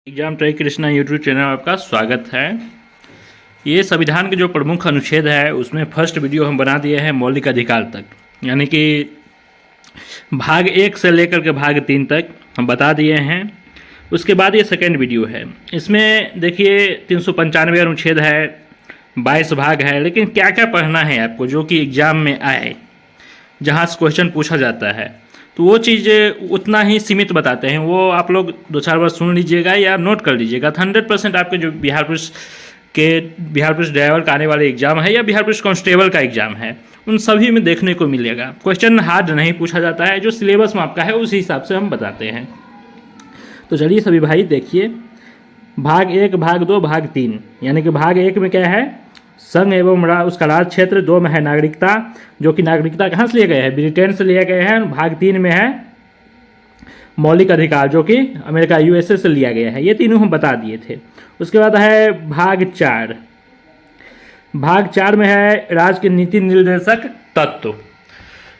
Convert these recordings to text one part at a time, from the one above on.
Exam try Krishna YouTube channel में आपका स्वागत है। ये संविधान के जो प्रमुख अनुच्छेद है उसमें फर्स्ट वीडियो हम बना दिए हैं मौलिक अधिकार तक, यानी कि भाग 1 से लेकर के भाग 3 तक हम बता दिए हैं। उसके बाद ये सेकेंड वीडियो है। इसमें देखिए 395 अनुच्छेद है, 22 भाग है, लेकिन क्या क्या पढ़ना है आपको जो कि एग्ज़ाम में आए, जहाँ से क्वेश्चन पूछा जाता है, तो वो चीज़ उतना ही सीमित बताते हैं। वो आप लोग 2-4 बार सुन लीजिएगा या नोट कर लीजिएगा। तो 100% आपके जो बिहार पुलिस ड्राइवर का आने वाले एग्जाम है या बिहार पुलिस कांस्टेबल का एग्जाम है, उन सभी में देखने को मिलेगा। क्वेश्चन हार्ड नहीं पूछा जाता है, जो सिलेबस में आपका है उसी हिसाब से हम बताते हैं। तो चलिए सभी भाई देखिए, भाग 1, भाग 2, भाग 3, यानी कि भाग 1 में क्या है, संघ एवं उसका राज क्षेत्र। 2 में है नागरिकता, जो कि नागरिकता कहाँ से लिए गए हैं, ब्रिटेन से लिए गए हैं। भाग 3 में है मौलिक अधिकार, जो कि अमेरिका यूएसए से लिया गया है। ये तीनों हम बता दिए थे। उसके बाद है भाग 4। भाग 4 में है राज्य के नीति निर्देशक तत्व,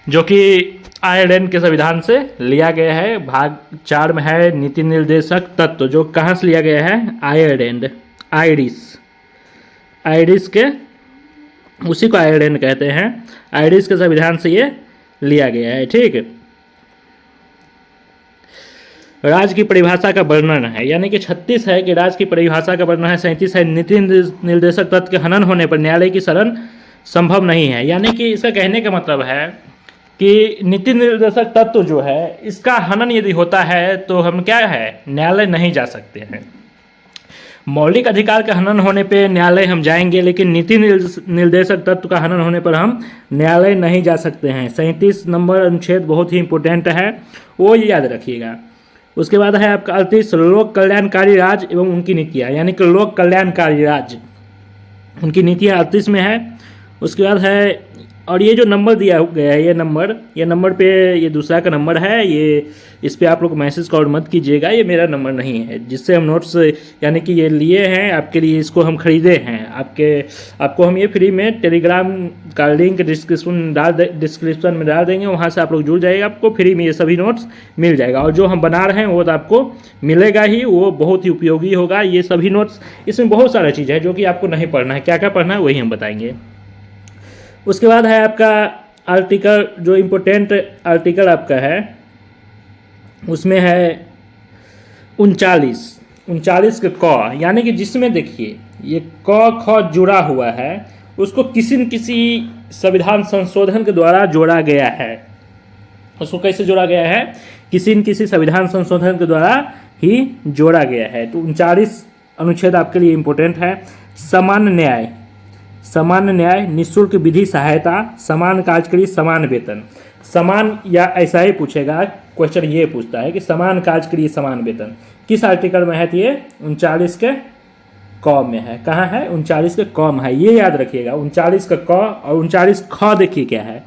जो कि आयरलैंड के संविधान से लिया गया है। भाग 4 में है नीति निर्देशक तत्व, जो कहाँ से लिया गया है, आयरलैंड, आयरिश के, उसी को आयरलैंड कहते हैं। आयरिश के संविधान से ये लिया गया है। ठीक है। राज्य की परिभाषा का वर्णन है, यानी कि 36 है कि राज्य की परिभाषा का वर्णन है। 37 है नीति निर्देशक तत्व के हनन होने पर न्यायालय की शरण संभव नहीं है। यानी कि इसका कहने का मतलब है कि नीति निर्देशक तत्व जो है, इसका हनन यदि होता है तो हम क्या है, न्यायालय नहीं जा सकते हैं। मौलिक अधिकार का हनन होने पे न्यायालय हम जाएंगे, लेकिन नीति निर्देशक तत्व का हनन होने पर हम न्यायालय नहीं जा सकते हैं। 37 नंबर अनुच्छेद बहुत ही इंपॉर्टेंट है, वो याद रखिएगा। उसके बाद है आपका 38 लोक कल्याणकारी राज्य एवं उनकी नीतियाँ, यानी कि लोक कल्याणकारी राज्य, उनकी नीतियाँ 38 में है। उसके बाद है, और ये जो नंबर दिया गया है, ये नंबर पे, ये दूसरा का नंबर है, ये इस पे आप लोग मैसेज कॉल मत कीजिएगा, ये मेरा नंबर नहीं है जिससे हम नोट्स यानी कि ये लिए हैं आपके लिए, इसको हम खरीदे हैं। आपको हम ये फ्री में टेलीग्राम का लिंक डिस्क्रिप्शन में डाल देंगे, वहाँ से आप लोग जुड़ जाएगा, आपको फ्री में ये सभी नोट्स मिल जाएगा। और जो हम बना रहे हैं वो तो आपको मिलेगा ही, वो बहुत ही उपयोगी होगा। ये सभी नोट्स, इसमें बहुत सारा चीज़ है जो कि आपको नहीं पढ़ना है, क्या क्या पढ़ना है वही हम बताएंगे। उसके बाद है आपका आर्टिकल, जो इम्पोर्टेंट आर्टिकल आपका है उसमें है 39 के क, यानी कि जिसमें देखिए ये क ख जुड़ा हुआ है, उसको किसी न किसी संविधान संशोधन के द्वारा जोड़ा गया है। उसको कैसे जोड़ा गया है, किसी न किसी संविधान संशोधन के द्वारा ही जोड़ा गया है। तो 39 अनुच्छेद आपके लिए इम्पोर्टेंट है। सामान्य न्याय, निःशुल्क विधि सहायता, समान कार्य के लिए समान वेतन। समान, या ऐसा ही पूछेगा क्वेश्चन, ये पूछता है कि समान कार्य के लिए समान वेतन किस आर्टिकल में है, तो ये 39 के क में है। कहाँ है, 39 के क में है, ये याद रखिएगा। 39 का क और 39 ख देखिए क्या है।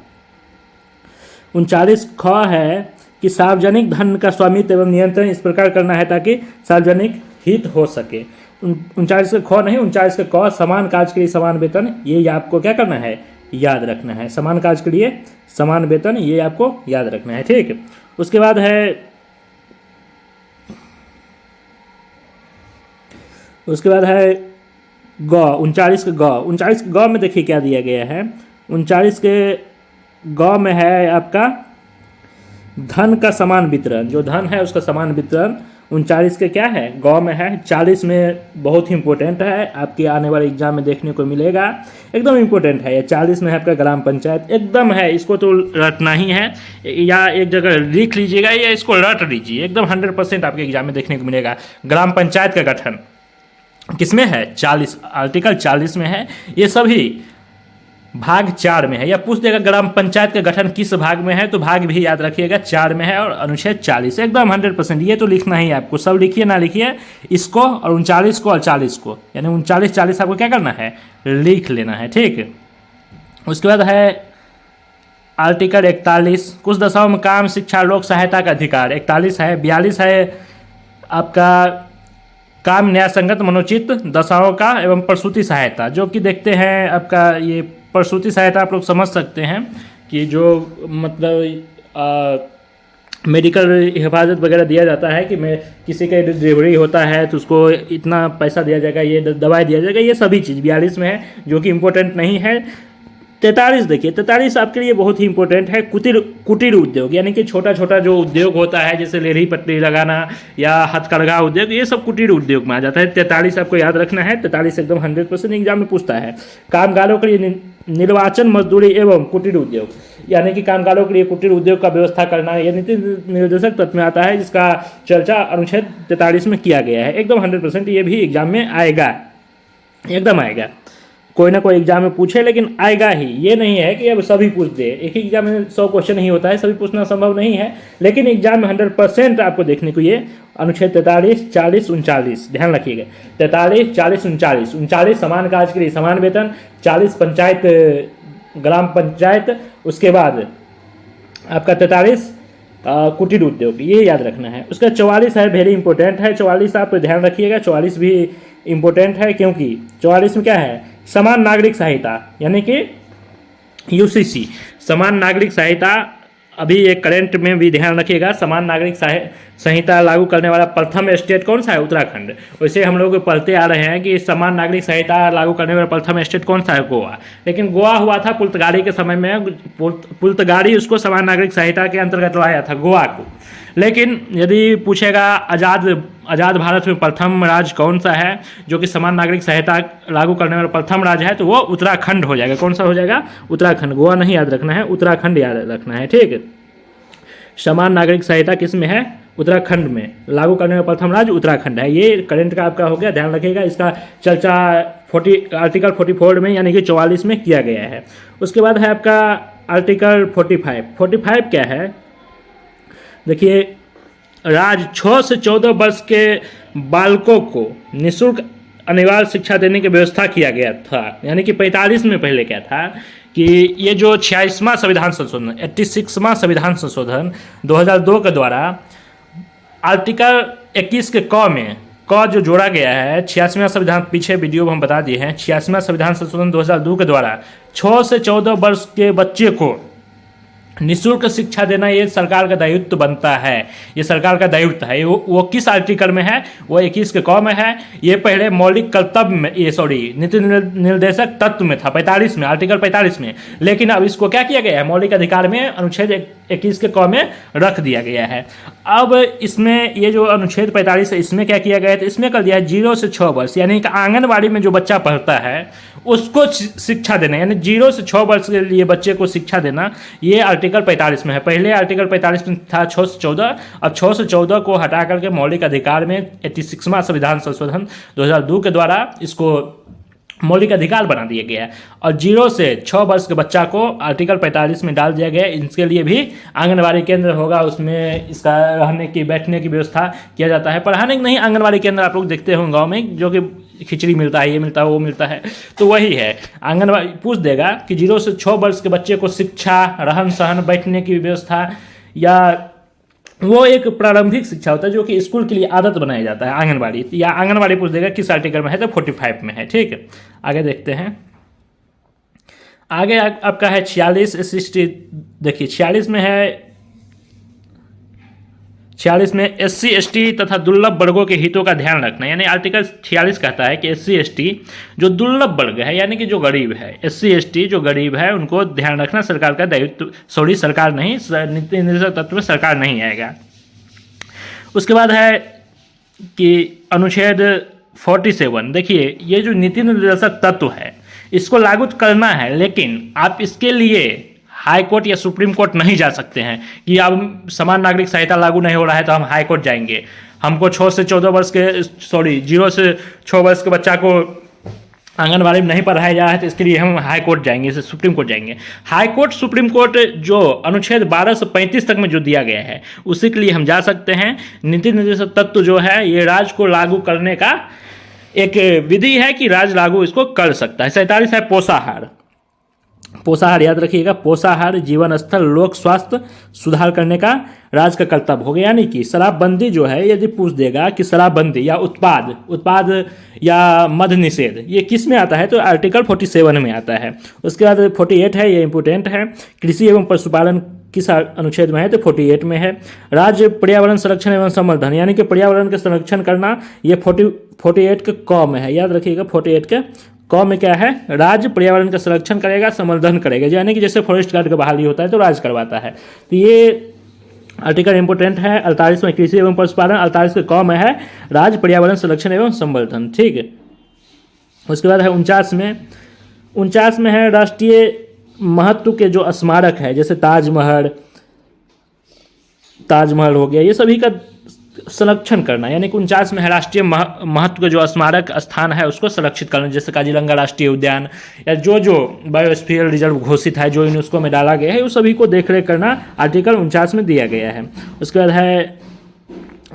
39 ख है कि सार्वजनिक धन का स्वामित्व एवं नियंत्रण इस प्रकार करना है ताकि सार्वजनिक हित हो सके। 39 का ख नहीं, 39 का क, समान कार्य के लिए समान वेतन, ये आपको क्या करना है, याद रखना है। समान कार्य के लिए समान वेतन, ये आपको याद रखना है। ठीक। उसके बाद है, ग, 39 के ग। 39 के ग में देखिए क्या दिया गया है। 39 के ग में है आपका धन का समान वितरण, जो धन है उसका समान वितरण 39 के क्या है, ग में है। 40 में बहुत ही इंपॉर्टेंट है, आपके आने वाले एग्जाम में देखने को मिलेगा, एकदम इंपॉर्टेंट है। 40 में है आपका ग्राम पंचायत, एकदम है, इसको तो रटना ही है, या एक जगह लिख लीजिएगा या इसको रट लीजिए, एकदम 100% आपके एग्जाम में देखने को मिलेगा। ग्राम पंचायत का गठन किसमें है, 40, आर्टिकल 40 में है। ये सभी भाग 4 में है, या पूछ देगा ग्राम पंचायत का गठन किस भाग में है, तो भाग भी याद रखिएगा 4 में है, और अनुच्छेद 40 एकदम 100%, ये तो लिखना ही है आपको। सब लिखिए ना लिखिए, इसको और 39 को और 40 को, यानी 39-40 आपको क्या करना है, लिख लेना है। ठीक। उसके बाद है आर्टिकल 41, कुछ दशाओं में काम, शिक्षा, लोक सहायता का अधिकार, 41 है। 42 है आपका काम, न्याय संगत मनोचित दशाओं का एवं प्रसूति सहायता, जो कि देखते हैं आपका ये प्रसूति सहायता आप लोग समझ सकते हैं कि जो मतलब मेडिकल हिफाजत वगैरह दिया जाता है कि मैं किसी का डिलीवरी होता है तो उसको इतना पैसा दिया जाएगा, ये दवाई दिया जाएगा, ये सभी चीज़ 42 में है जो कि इम्पोर्टेंट नहीं है। 43 देखिए, 43 आपके लिए बहुत ही इंपॉर्टेंट है। कुटीर उद्योग यानी कि छोटा छोटा जो उद्योग होता है जैसे लेढ़ी पट्टी लगाना या हथकरघा उद्योग, ये सब कुटीर उद्योग में आ जाता है। 43 आपको याद रखना है, 43 एकदम 100% एग्जाम में पूछता है। कामगारों के लिए निर्वाचन मजदूरी एवं कुटीर उद्योग यानी कि कामगारों के लिए कुटीर उद्योग का व्यवस्था करना, यह नीति निर्देशक तत्व में आता है जिसका चर्चा अनुच्छेद 43 में किया गया है। एकदम 100% ये भी एग्जाम में आएगा, एकदम आएगा। कोई ना कोई एग्जाम में पूछे लेकिन आएगा ही, ये नहीं है कि अब सभी पूछ दे। एक ही एग्जाम में 100 क्वेश्चन ही होता है, सभी पूछना संभव नहीं है, लेकिन एग्जाम में 100% आपको देखने को ये अनुच्छेद 43, 40, 39 ध्यान रखिएगा। 43, 40, 39, 39 समान कार्य के लिए समान वेतन, 40 पंचायत ग्राम पंचायत, उसके बाद आपका 43 कुटीर उद्योग, ये याद रखना है। उसका 44 है, वेरी इंपॉर्टेंट है। 44 आप ध्यान रखिएगा, 44 भी इंपॉर्टेंट है क्योंकि 44 में क्या है, समान नागरिक संहिता यानी कि यूसीसी, समान नागरिक संहिता। अभी एक करंट में भी ध्यान रखिएगा, समान नागरिक संहिता लागू करने वाला प्रथम स्टेट कौन सा है, उत्तराखंड। वैसे हम लोग पढ़ते आ रहे हैं कि समान नागरिक संहिता लागू करने वाला प्रथम स्टेट कौन सा है, गोवा। लेकिन गोवा हुआ था पुर्तगाली के समय में, पुर्तगाली उसको समान नागरिक संहिता के अंतर्गत लाया था गोवा को। लेकिन यदि पूछेगा आज़ाद भारत में प्रथम राज्य कौन सा है जो कि समान नागरिक संहिता लागू करने वाला प्रथम राज्य है, तो वो उत्तराखंड हो जाएगा। कौन सा हो जाएगा, उत्तराखंड। गोवा नहीं याद रखना है, उत्तराखंड याद रखना है, ठीक है। समान नागरिक संहिता किस में है, उत्तराखंड में लागू करने वाला प्रथम राज्य उत्तराखंड है। ये करंट का आपका हो गया, ध्यान रखिएगा। इसका चर्चा आर्टिकल 44 में यानी कि 44 में किया गया है। उसके बाद है आपका आर्टिकल 45 क्या है, देखिए, राज्य 6 से 14 वर्ष के बालकों को निःशुल्क अनिवार्य शिक्षा देने की व्यवस्था किया गया था। यानी कि 45 में पहले क्या था कि ये जो 86वां संविधान संशोधन 86वां संविधान संशोधन 2002 के द्वारा आर्टिकल 21 के क जो जोड़ा गया है, 86वां संविधान, पीछे वीडियो में हम बता दिए हैं, 86वां संविधान संशोधन 2002 के द्वारा 6 से 14 वर्ष के बच्चे को निःशुल्क शिक्षा देना ये सरकार का दायित्व बनता है। ये सरकार का दायित्व है। वो किस आर्टिकल में है, वो 21 के क में है। ये पहले मौलिक कर्तव्य में, ये सॉरी नीति निर्देशक तत्व में था 45 में, आर्टिकल 45 में। लेकिन अब इसको क्या किया गया है, मौलिक अधिकार में अनुच्छेद 21 के क में रख दिया गया है। अब इसमें ये जो अनुच्छेद 45 है, इसमें क्या किया गया है, तो इसमें कर दिया है 0 से 6 वर्ष यानी कि आंगनबाड़ी में जो बच्चा पढ़ता है उसको शिक्षा देना, यानी 0 से 6 वर्ष के लिए बच्चे को शिक्षा देना, ये आर्टिकल 45 में है। पहले आर्टिकल 45 में था 6 से 14, अब 6 से 14 को हटा करके मौलिक अधिकार में 86वां संविधान संशोधन 2002 के द्वारा इसको मौलिक अधिकार बना दिया गया है। और 0 से 6 वर्ष के बच्चा को आर्टिकल 45 में डाल दिया गया। इसके लिए भी आंगनबाड़ी केंद्र होगा, उसमें इसका रहने की बैठने की व्यवस्था किया जाता है। पढ़ाने की नहीं, आंगनबाड़ी केंद्र आप लोग देखते होंगे गाँव में, जो कि खिचड़ी मिलता है, ये मिलता है, वो मिलता है, तो वही है। आंगनबाड़ी पूछ देगा कि 0 से 6 वर्ष के बच्चे को शिक्षा, रहन सहन, बैठने की व्यवस्था, या वो एक प्रारंभिक शिक्षा होता है जो कि स्कूल के लिए आदत बनाया जाता है आंगनबाड़ी, या आंगनबाड़ी पूछ देगा किस आर्टिकल में है, तो 45 में है, ठीक है। आगे देखते हैं, आगे आपका है 46 SC। देखिए 46 में है, 46 में SC ST तथा दुर्लभ वर्गों के हितों का ध्यान रखना। यानी आर्टिकल 46 कहता है कि SC ST जो दुर्लभ वर्ग है यानी कि जो गरीब है, SC ST जो गरीब है उनको ध्यान रखना सरकार का दायित्व, सॉरी सरकार नहीं, नीति निर्देशक तत्व में सरकार नहीं आएगा। उसके बाद है कि अनुच्छेद 47, देखिए ये जो नीति निर्देशक तत्व है इसको लागू करना है, लेकिन आप इसके लिए हाई कोर्ट या सुप्रीम कोर्ट नहीं जा सकते हैं कि अब समान नागरिक संहिता लागू नहीं हो रहा है तो हम हाई कोर्ट जाएंगे, हमको 6 से 14 वर्ष के, सॉरी 0 से 6 वर्ष के बच्चा को आंगनबाड़ी में नहीं पढ़ाया जा रहा है तो इसके लिए हम हाई कोर्ट जाएंगे, इसे सुप्रीम कोर्ट जाएंगे। हाई कोर्ट सुप्रीम कोर्ट जो अनुच्छेद 12 से 35 तक में जो दिया गया है उसी के लिए हम जा सकते हैं। नीति निर्देशक तत्व जो है ये राज्य को लागू करने का एक विधि है कि राज्य लागू इसको कर सकता है। 47 है पोषाहार। पोषाहार याद रखिएगा, पोषाहार, जीवन स्तर, लोक स्वास्थ्य सुधार करने का राज्य का कर्तव्य हो गया। यानी कि शराबबंदी जो है, यदि पूछ देगा कि शराबबंदी या उत्पाद या मद निषेध ये किस में आता है, तो आर्टिकल 47 में आता है। उसके बाद 48 है, ये इंपोर्टेंट है। कृषि एवं पशुपालन किस अनुच्छेद में है, तो 48 में है। राज्य पर्यावरण संरक्षण एवं संवर्धन, यानी कि पर्यावरण के संरक्षण करना, ये 48 के क में है। याद रखिएगा 48 के क में क्या है, राज्य पर्यावरण का संरक्षण करेगा, संवर्धन करेगा। यानी कि जैसे फॉरेस्ट गार्ड का बहाली होता है तो राज्य करवाता है। तो ये आर्टिकल इंपोर्टेंट है। 48 में कृषि एवं पशुपालन, 48 के क में है राज्य पर्यावरण संरक्षण एवं संवर्धन। ठीक है। उसके बाद है 49 में है राष्ट्रीय महत्व के जो स्मारक है, जैसे ताजमहल हो गया, ये सभी का संरक्षण करना। यानी कि 49 में है राष्ट्रीय महत्व के जो स्मारक स्थान है उसको संरक्षित करना, जैसे काजीरंगा राष्ट्रीय उद्यान या जो बायोस्फीयर रिजर्व घोषित है, जो यूनेस्को में डाला गया है, उस सभी को देखरेख करना आर्टिकल 49 में दिया गया है। उसके बाद है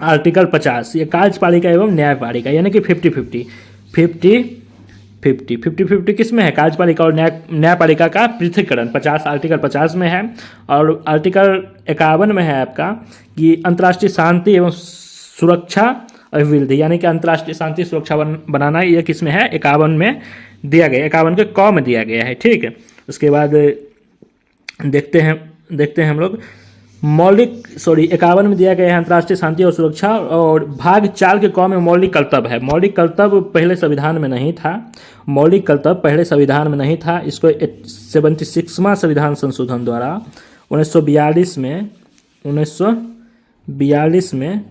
आर्टिकल 50, ये कार्यपालिका एवं न्यायपालिका, यानी कि 50-50 किस में है, कार्यपालिका और न्यायपालिका का पृथक्करण 50 आर्टिकल 50 में है। और आर्टिकल 51 में है आपका कि अंतर्राष्ट्रीय शांति एवं सुरक्षा अभिवृद्धि, यानी कि अंतर्राष्ट्रीय शांति सुरक्षा बनाना, ये किस में है, 51 में दिया गया, 51 के क में दिया गया है। ठीक है। उसके बाद देखते हैं हम लोग 51 में दिया गया है अंतर्राष्ट्रीय शांति और सुरक्षा, और भाग 4 के क में मौलिक कर्तव्य है। मौलिक कर्तव्य पहले संविधान में नहीं था। इसको 76वां संविधान संशोधन द्वारा 1942 में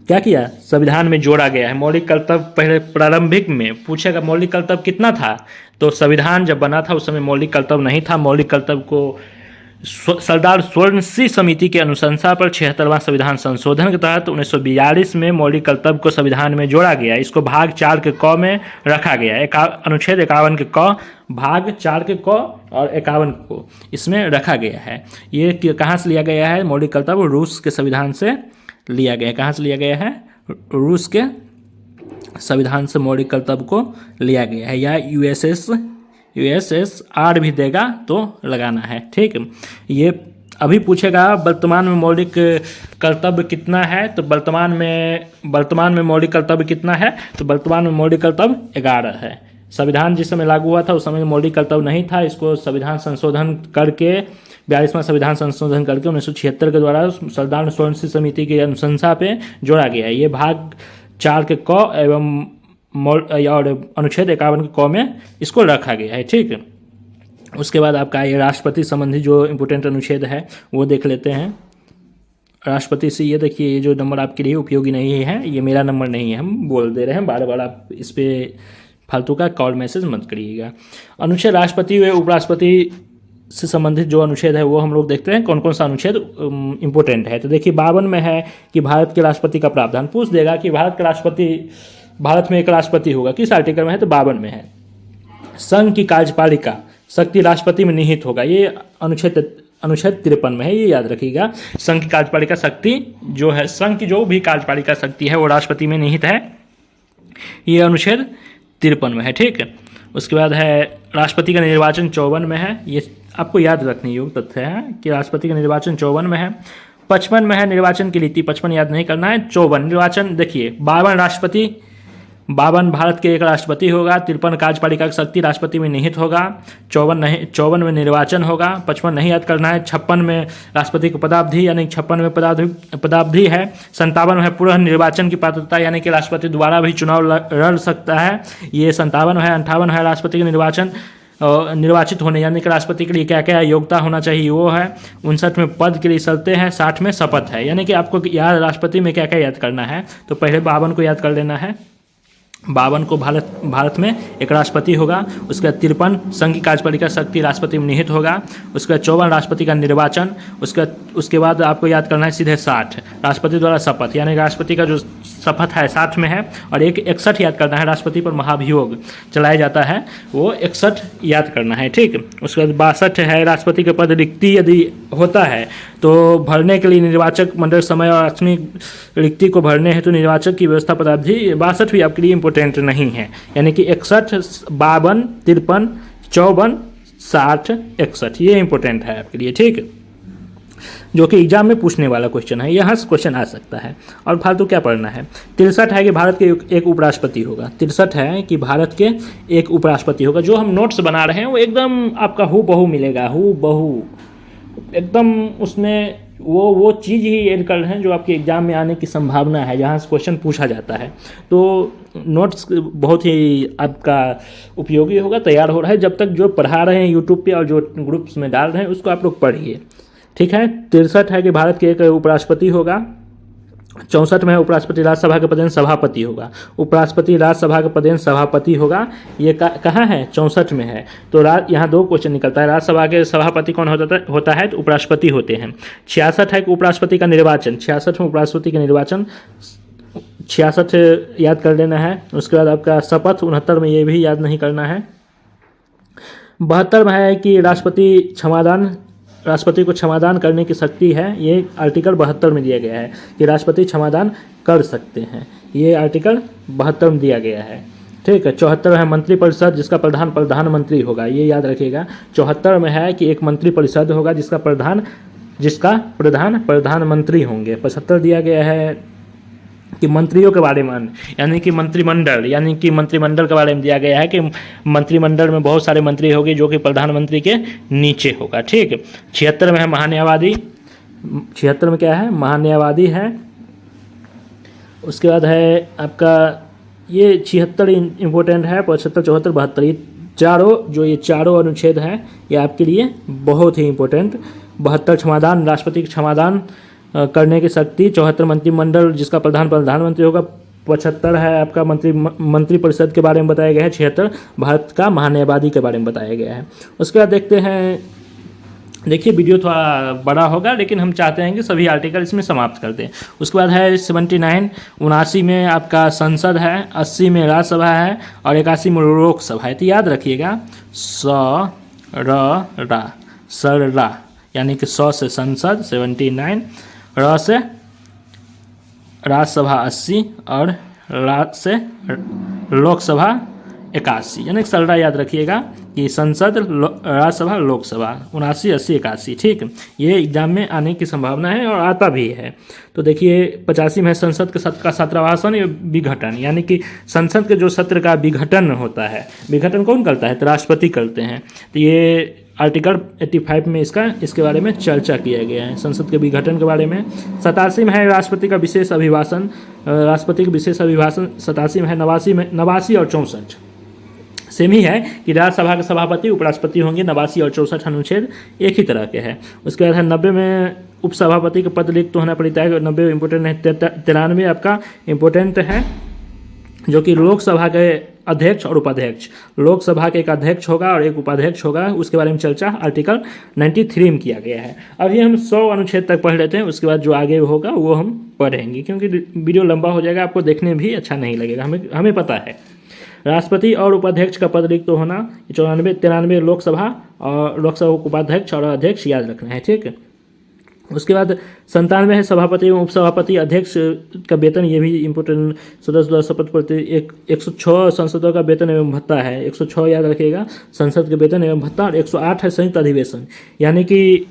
क्या किया, संविधान में जोड़ा गया है। मौलिक कर्तव्य पहले प्रारंभिक में पूछेगा मौलिक कर्तव्य कितना था, तो संविधान जब बना था उस समय मौलिक कर्तव्य नहीं था। मौलिक कर्तव्य को सरदार सोलंसी समिति के अनुशंसा पर 76वां संविधान संशोधन के तहत 1942 में मौलिक कर्तव्य को संविधान में जोड़ा गया। इसको भाग 4 के क में रखा गया। अनुच्छेद 51 के क, भाग 4 के क और 51 को इसमें रखा गया है। ये कहाँ से लिया गया है, मौलिक कर्तव्य रूस के संविधान से लिया गया है। कहाँ से लिया गया है, रूस के संविधान से मौलिक कर्तव्य को लिया गया है, या USSR भी देगा तो लगाना है। ठीक, ये अभी पूछेगा वर्तमान में मौलिक कर्तव्य कितना है, तो वर्तमान में मौलिक कर्तव्य कितना है, तो वर्तमान में मौलिक कर्तव्य 11 है। संविधान जिस समय लागू हुआ था उस समय मौलिक कर्तव्य नहीं था। इसको संविधान संशोधन करके 42वां संविधान संशोधन करके 1976 के द्वारा सरदार सोलंसी समिति की अनुशंसा पे जोड़ा गया है। ये भाग 4 के क एवं और अनुच्छेद 51 के क में इसको रखा गया है। ठीक है। उसके बाद आपका ये राष्ट्रपति संबंधी जो इम्पोर्टेंट अनुच्छेद है वो देख लेते हैं। राष्ट्रपति से ये देखिए, ये जो नंबर आपके लिए उपयोगी नहीं है, ये मेरा नंबर नहीं है, हम बोल दे रहे हैं, बार बार आप इस पर फालतू का कॉल मैसेज मत करिएगा। अनुच्छेद राष्ट्रपति व उपराष्ट्रपति से संबंधित जो अनुच्छेद है वो हम लोग देखते हैं कौन कौन सा अनुच्छेद इम्पोर्टेंट है। तो देखिए 52 में है कि भारत के राष्ट्रपति का प्रावधान। पूछ देगा कि भारत में एक राष्ट्रपति होगा, किस आर्टिकल में है, तो 52 में है। संघ की कार्यपालिका शक्ति राष्ट्रपति में निहित होगा, ये अनुच्छेद 53 में है, ये याद रखिएगा। संघ की कार्यपालिका शक्ति जो है, संघ की जो भी कार्यपालिका शक्ति है वो राष्ट्रपति में निहित है, ये अनुच्छेद 53 में है। ठीक है। उसके बाद है राष्ट्रपति का निर्वाचन 54 में है। ये आपको याद रखने योग्य तथ्य है कि राष्ट्रपति का निर्वाचन 54 में है। 55 में है निर्वाचन की रीति, 55 याद नहीं करना है। 54 निर्वाचन, देखिए 52 भारत के एक राष्ट्रपति होगा। 53 कार्यपालिका की शक्ति राष्ट्रपति में निहित होगा। 54 में निर्वाचन होगा। 55 नहीं याद करना है। 56 में राष्ट्रपति की पदावधि, यानी 56 में पदावधि है। 57 में है पुनः निर्वाचन की पात्रता, यानी कि राष्ट्रपति दोबारा भी चुनाव लड़ सकता है, ये 57 है। 58 है राष्ट्रपति के निर्वाचित होने, यानी कि राष्ट्रपति के लिए क्या क्या योग्यता होना चाहिए वो है। 59 में पद के लिए चलते हैं। 60 में शपथ है, यानी कि आपको याद राष्ट्रपति में क्या क्या याद करना है, तो पहले 52 को याद कर लेना है। 52 को भारत में एक राष्ट्रपति होगा। उसके बाद 53 संघ की कार्यपालिका शक्ति राष्ट्रपति में निहित होगा। उसके बाद 54 राष्ट्रपति का निर्वाचन। उसके बाद आपको याद करना है सीधे 60 राष्ट्रपति द्वारा शपथ, यानी राष्ट्रपति का जो शपथ है 60 में है। और 61 याद करना है, राष्ट्रपति पर महाभियोग चलाया जाता है, वो 61 याद करना है। ठीक। उसके बाद 62 है राष्ट्रपति के पद रिक्ति यदि होता है तो भरने के लिए निर्वाचक मंडल समय और आकस्मिक रिक्ति को भरने हेतु निर्वाचक की व्यवस्था पदावधि। 62 भी आपके लिए इम्पोर्टेंट नहीं है, यानी कि 61, 52, 53, 54, 60, 61, ये इंपॉर्टेंट है आपके लिए, ठीक है, जो कि एग्जाम में पूछने वाला क्वेश्चन है, यहाँ से क्वेश्चन आ सकता है। और फालतू क्या पढ़ना है। 63 है कि भारत के एक उपराष्ट्रपति होगा। 63 है कि भारत के एक उपराष्ट्रपति होगा। जो हम नोट्स बना रहे हैं वो एकदम आपका हू बहू मिलेगा, हू बहू एकदम, उसमें वो चीज़ ही ऐड कर रहे हैं जो आपके एग्ज़ाम में आने की संभावना है, जहाँ से क्वेश्चन पूछा जाता है। तो नोट्स बहुत ही आपका उपयोगी होगा, तैयार हो रहा है। जब तक जो पढ़ा रहे हैं यूट्यूब पे और जो ग्रुप्स में डाल रहे हैं उसको आप लोग पढ़िए, ठीक है। 63 है कि भारत के एक उपराष्ट्रपति होगा। 64 में उपराष्ट्रपति राज्यसभा के पदेन सभापति होगा। उपराष्ट्रपति राज्यसभा के पदेन सभापति होगा, ये कहाँ है, 64 में है। तो यहाँ दो क्वेश्चन निकलता है, राज्यसभा के सभापति कौन होता है तो उपराष्ट्रपति होते हैं। 66 है कि उपराष्ट्रपति का निर्वाचन, 66 में उपराष्ट्रपति का निर्वाचन, 66 याद कर लेना है। उसके बाद आपका शपथ 69 में, ये भी याद नहीं करना है। 72 में है कि राष्ट्रपति को क्षमादान करने की शक्ति है, ये आर्टिकल 72 में दिया गया है कि राष्ट्रपति क्षमादान कर सकते हैं, ये आर्टिकल 72 में दिया गया है, ठीक है। 74 है मंत्रिपरिषद जिसका प्रधान प्रधानमंत्री होगा, ये याद रखिएगा। 74 में है कि एक मंत्रिपरिषद होगा जिसका प्रधान प्रधानमंत्री होंगे। 75 दिया गया है कि मंत्रियों के बारे में, यानी कि मंत्रिमंडल के बारे में दिया गया है कि मंत्रिमंडल में बहुत सारे मंत्री होंगे जो कि प्रधानमंत्री के नीचे होगा, ठीक है। 76 में है महान्यायवादी, 76 में क्या है, महान्यायवादी है। उसके बाद है आपका ये 76 इम्पोर्टेंट है, 75, 74, 72, ये चारों अनुच्छेद हैं, ये आपके लिए बहुत ही इम्पोर्टेंट। 72 क्षमादान, राष्ट्रपति की क्षमादान करने की शक्ति। 74 मंत्रिमंडल जिसका प्रधानमंत्री होगा। 75 है आपका मंत्रिपरिषद के बारे में बताया गया है। 76 भारत का महान्यायवादी के बारे में बताया गया है। उसके बाद देखते हैं, देखिए वीडियो थोड़ा बड़ा होगा लेकिन हम चाहते हैं कि सभी आर्टिकल इसमें समाप्त कर दें। उसके बाद है 79, 79 में आपका संसद है, 80 में राज्यसभा है और 81 में लोकसभा है। तो याद रखिएगा रा, यानी कि 100 से संसद 79, र से राज्यसभा 80 और रा से लोकसभा 81, यानी सरला याद रखिएगा कि संसद, राज्यसभा, लोकसभा 79, 80, 81, ठीक है। ये एग्जाम में आने की संभावना है और आता भी है। तो देखिए 85 में संसद के सत्र का सत्रावासन या विघटन, यानी कि संसद के जो सत्र का विघटन होता है, विघटन कौन करता है तो राष्ट्रपति करते हैं। तो ये आर्टिकल 85 में इसके बारे में चर्चा किया गया है, संसद के विघटन के बारे में। 87 में है राष्ट्रपति का विशेष अभिभाषण, राष्ट्रपति का विशेष अभिभाषण 87 में है। 89 और 64 सेम ही है कि राज्यसभा के सभापति उपराष्ट्रपति होंगे। 89 और 64 अनुच्छेद एक ही तरह के हैं। उसके बाद है 90 में उपसभापति का पद रिक्त होना पड़ता है, 90 इम्पोर्टेंट है। 93 आपका इम्पोर्टेंट है जो कि लोकसभा के अध्यक्ष और उपाध्यक्ष, लोकसभा के एक अध्यक्ष होगा और एक उपाध्यक्ष होगा, उसके बारे में चर्चा आर्टिकल 93 में किया गया है। अभी हम 100 अनुच्छेद तक पढ़ लेते हैं, उसके बाद जो आगे होगा वो हम पढ़ेंगे क्योंकि वीडियो लंबा हो जाएगा, आपको देखने भी अच्छा नहीं लगेगा, हमें पता है। राष्ट्रपति और उपाध्यक्ष का पद रिक्त होना 94, 93 लोकसभा और लोकसभा उपाध्यक्ष और अध्यक्ष याद रखना है, ठीक है। उसके बाद 97 है सभापति एवं उपसभापति अध्यक्ष का वेतन, ये भी इम्पोर्टेंट। सदस्य शपथ प्रति 106 संसदों का वेतन एवं भत्ता है, 106 याद रखिएगा संसद के वेतन एवं भत्ता। और 108 है संयुक्त अधिवेशन, यानी कि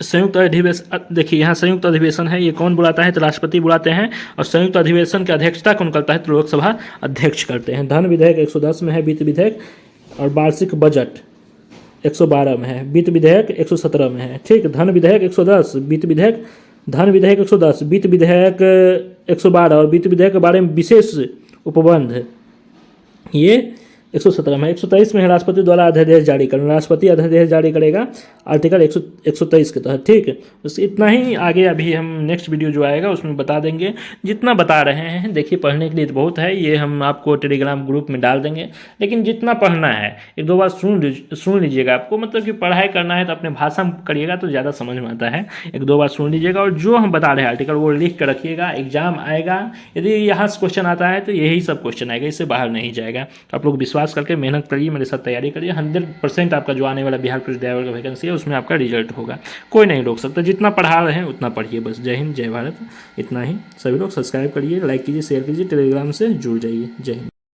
संयुक्त अधिवेशन, देखिए यहाँ संयुक्त अधिवेशन है, ये कौन बुलाता है तो राष्ट्रपति बुलाते हैं, और संयुक्त अधिवेशन की अध्यक्षता कौन करता है तो लोकसभा अध्यक्ष करते हैं। धन विधेयक 110 में है, वित्त विधेयक और वार्षिक बजट 112 में है, वित्त विधेयक 117 में है, ठीक। धन विधेयक 110, वित्त विधेयक, धन विधेयक 110, वित्त विधेयक 112 और वित्त विधेयक के बारे में विशेष उपबंध ये 117 में। 123 में है राष्ट्रपति द्वारा अध्यादेश जारी करना, राष्ट्रपति अध्यादेश जारी करेगा आर्टिकल 123 के तहत, ठीक है। बस इतना ही, आगे अभी हम नेक्स्ट वीडियो जो आएगा उसमें बता देंगे। जितना बता रहे हैं देखिए पढ़ने के लिए तो बहुत है, ये हम आपको टेलीग्राम ग्रुप में डाल देंगे, लेकिन जितना पढ़ना है एक दो बार सुन लीजिएगा। आपको मतलब कि पढ़ाई करना है तो अपने भाषा में करिएगा तो ज़्यादा समझ में आता है, एक दो बार सुन लीजिएगा और जो हम बता रहे हैं आर्टिकल वो लिख कर रखिएगा। एग्जाम आएगा, यदि यहाँ से क्वेश्चन आता है तो यही सब क्वेश्चन आएगा, इससे बाहर नहीं जाएगा। तो आप लोग विश्वास करके मेहनत करिए, मेरे साथ तैयारी करिए, 100% आपका जो आने वाला बिहार पुलिस ड्राइवर का वैकेंसी है उसमें आपका रिजल्ट होगा, कोई नहीं रोक सकता। जितना पढ़ा रहे हैं उतना पढ़िए बस। जय हिंद, जय भारत, इतना ही। सभी लोग सब्सक्राइब करिए, लाइक कीजिए, शेयर कीजिए, टेलीग्राम से जुड़ जाइए। जय हिंद।